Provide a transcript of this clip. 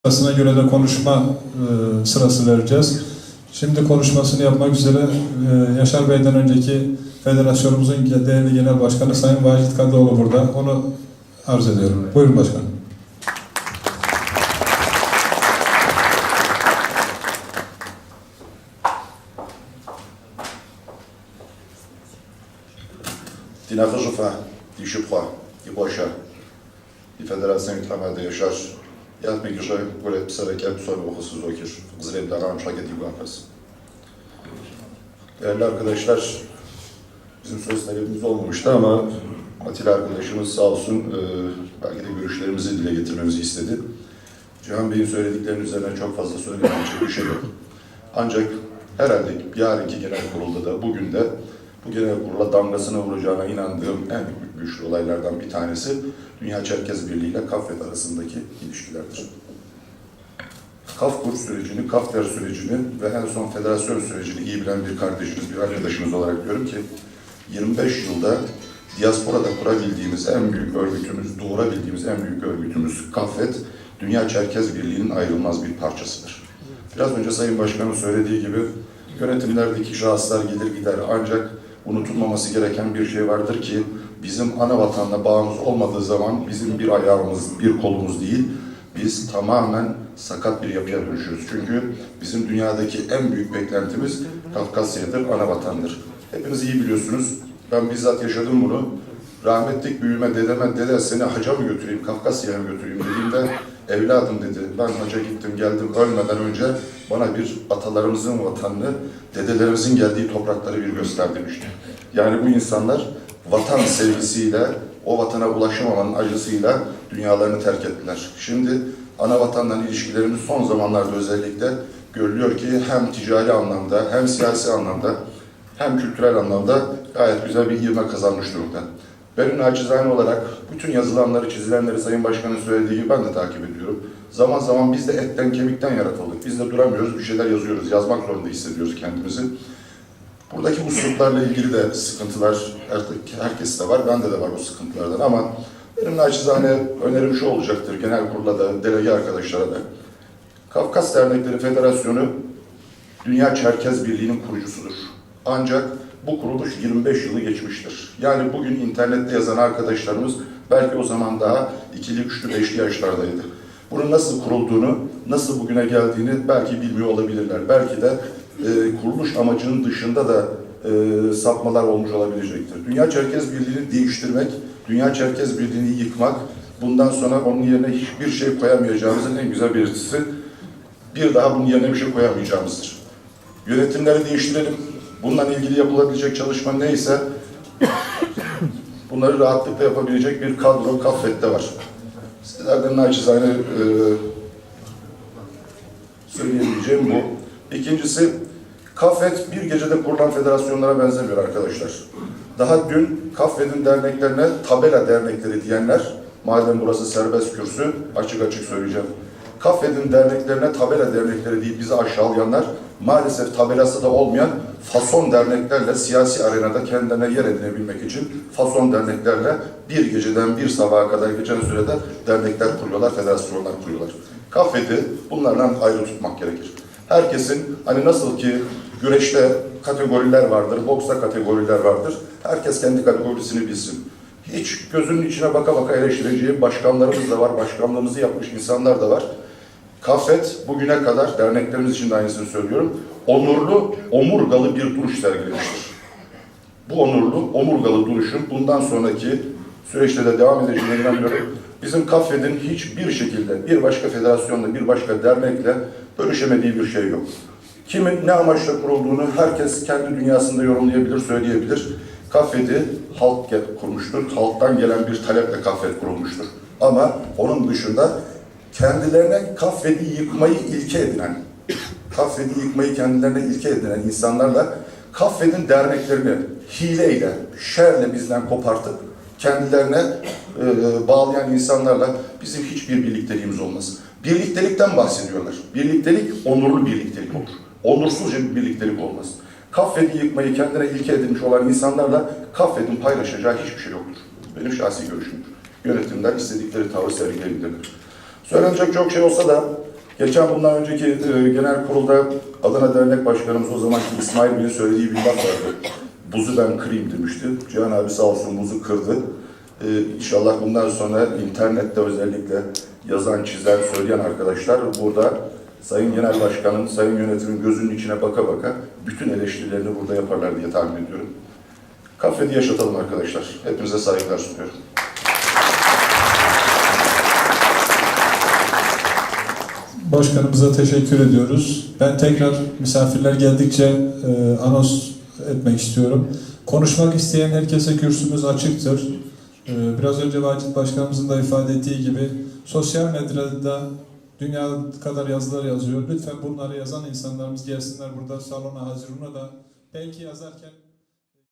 Sırasına göre de konuşma sırası vereceğiz. Şimdi konuşmasını yapmak üzere Yaşar Bey'den önceki federasyonumuzun değerli genel başkanı Sayın Vacit Kadıoğlu burada. Onu arz ediyorum. Buyurun başkanım. Die Nachrichten, die Chipra, die Boşa, die Federasyon İtlamada Yaşar, yapmak için böyle bir sebek hep soru okusuz okur. Zirevler anşak edip yaparız. Değerli arkadaşlar, bizim söz talebimiz olmamıştı ama Atilla arkadaşımız sağ olsun belki de görüşlerimizi dile getirmemizi istedi. Cihan Bey'in söylediklerinin üzerine çok fazla söylemeyecek bir şey yok. Ancak herhalde yarınki genel kurulda da bugün de bu genel kurula damgasını vuracağına inandığım en güçlü olaylardan bir tanesi Dünya Çerkez Birliği ile KAFED arasındaki ilişkilerdir. KAFKUR sürecini, KAFTER sürecini ve en son federasyon sürecini iyi bilen bir kardeşimiz, bir arkadaşımız olarak diyorum ki 25 yılda diasporada kurabildiğimiz en büyük örgütümüz, doğurabildiğimiz en büyük örgütümüz KAFED, Dünya Çerkez Birliği'nin ayrılmaz bir parçasıdır. Biraz önce Sayın Başkan'ın söylediği gibi yönetimlerdeki şahıslar gelir gider ancak unutulmaması gereken bir şey vardır ki bizim ana vatanla bağımız olmadığı zaman bizim bir ayağımız, bir kolumuz değil, biz tamamen sakat bir yapıya dönüşüyoruz. Çünkü bizim dünyadaki en büyük beklentimiz Kafkasya'dır, ana vatandır. Hepiniz iyi biliyorsunuz. Ben bizzat yaşadım bunu. Rahmetlik büyüme dedeme, dede seni hacca mı götüreyim, Kafkasya'ya mı götüreyim dediğimde evladım dedi. Ben hacca gittim, geldim. Ölmeden önce bana bir atalarımızın vatanını, dedelerimizin geldiği toprakları bir göster demişti. Yani bu insanlar vatan sevgisiyle, o vatana ulaşamamanın acısıyla dünyalarını terk ettiler. Şimdi ana vatandan ilişkilerimiz son zamanlarda özellikle görülüyor ki hem ticari anlamda, hem siyasi anlamda, hem kültürel anlamda gayet güzel bir ivme kazanmış durumda. Benim naçizane olarak bütün yazılanları, çizilenleri Sayın Başkan'ın söylediği gibi ben de takip ediyorum. Zaman zaman biz de etten kemikten yaratıldık. Biz de duramıyoruz, bir şeyler yazıyoruz, yazmak zorunda hissediyoruz kendimizi. Buradaki usluplarla ilgili de sıkıntılar herkeste var, bende de var o sıkıntılardan ama benim naçizane önerim şu olacaktır, genel kurula da, delege arkadaşlara da. Kafkas Dernekleri Federasyonu Dünya Çerkez Birliği'nin kurucusudur. Ancak bu kuruluş 25 yılı geçmiştir. Yani bugün internette yazan arkadaşlarımız belki o zaman daha ikili, üçlü, beşli yaşlardaydı. Bunun nasıl kurulduğunu, nasıl bugüne geldiğini belki bilmiyor olabilirler. Belki de kuruluş amacının dışında da sapmalar olmuş olabilecektir. Dünya Çerkez Birliği'ni değiştirmek, Dünya Çerkez Birliği'ni yıkmak, bundan sonra onun yerine hiçbir şey koyamayacağımızın en güzel belirtisi, bir daha bunun yerine bir şey koyamayacağımızdır. Yönetimleri değiştirelim. Bununla ilgili yapılabilecek çalışma neyse bunları rahatlıkla yapabilecek bir kadro KAFED'de var. Sizlerden naçizane söyleyebileceğim bu. İkincisi, KAFED bir gecede kurulan federasyonlara benzemiyor arkadaşlar. Daha dün KAFED'in derneklerine tabela dernekleri diyenler, madem burası serbest kürsü, açık açık söyleyeceğim. KAFED'in derneklerine tabela dernekleri deyip bizi aşağılayanlar, maalesef tabelası da olmayan fason derneklerle siyasi arenada kendilerine yer edinebilmek için fason derneklerle bir geceden bir sabaha kadar geçen sürede dernekler kuruyorlar, federasyonlar kuruyorlar. KAFED'i bunlardan ayrı tutmak gerekir. Herkesin hani nasıl ki güreşte kategoriler vardır, boksta kategoriler vardır. Herkes kendi kategorisini bilsin. Hiç gözünün içine baka baka eleştireceği başkanlarımız da var, başkanlığımızı yapmış insanlar da var. KAFED bugüne kadar, derneklerimiz için de aynısını söylüyorum, onurlu, omurgalı bir duruş sergilemiştir. Bu onurlu, omurgalı duruşun bundan sonraki süreçte de devam edeceğine inanıyorum. Bizim KAFED'in hiçbir şekilde bir başka federasyonla, bir başka dernekle bölüşemediği bir şey yok. Kimin ne amaçla kurulduğunu herkes kendi dünyasında yorumlayabilir, söyleyebilir. KAFED'i halk kurmuştur, halktan gelen bir taleple KAFED kurulmuştur. Ama onun dışında kendilerine KAFED'i yıkmayı ilke edinen, KAFED'i yıkmayı kendilerine ilke edinen insanlarla KAFED'in derneklerini hileyle, şerle bizden kopartıp kendilerine bağlayan insanlarla bizim hiçbir birlikteliğimiz olmaz. Birliktelikten bahsediyorlar. Birliktelik onurlu birliktelik olur. Onursuzca bir birliktelik olmaz. KAFED'i yıkmayı kendine ilke edinmiş olan insanlarla KAFED'in paylaşacağı hiçbir şey yoktur. Benim şahsi görüşümdür. Yönetimler istedikleri tavır sergileyebilirler. Söylenecek çok şey olsa da Geçen bundan önceki genel kurulda Adana Dernek Başkanımız o zamanki İsmail Bey'in söylediği bir laf vardı. Buzu ben kırayım demişti. Cihan abi sağ olsun buzu kırdı. İnşallah bundan sonra internette özellikle yazan, çizen, söyleyen arkadaşlar burada Sayın Genel Başkan'ın, Sayın Yönetimin gözünün içine baka baka bütün eleştirilerini burada yaparlar diye tahmin ediyorum. Kafede yaşatalım arkadaşlar. Hepinize saygılar sunuyorum. Başkanımıza teşekkür ediyoruz. Ben tekrar misafirler geldikçe anons etmek istiyorum. Konuşmak isteyen herkese kürsümüz açıktır. Biraz önce Vacit Başkanımızın da ifade ettiği gibi sosyal medyada dünya kadar yazılar yazıyor. Lütfen bunları yazan insanlarımız gelsinler burada salona hazır. Ona da belki yazarken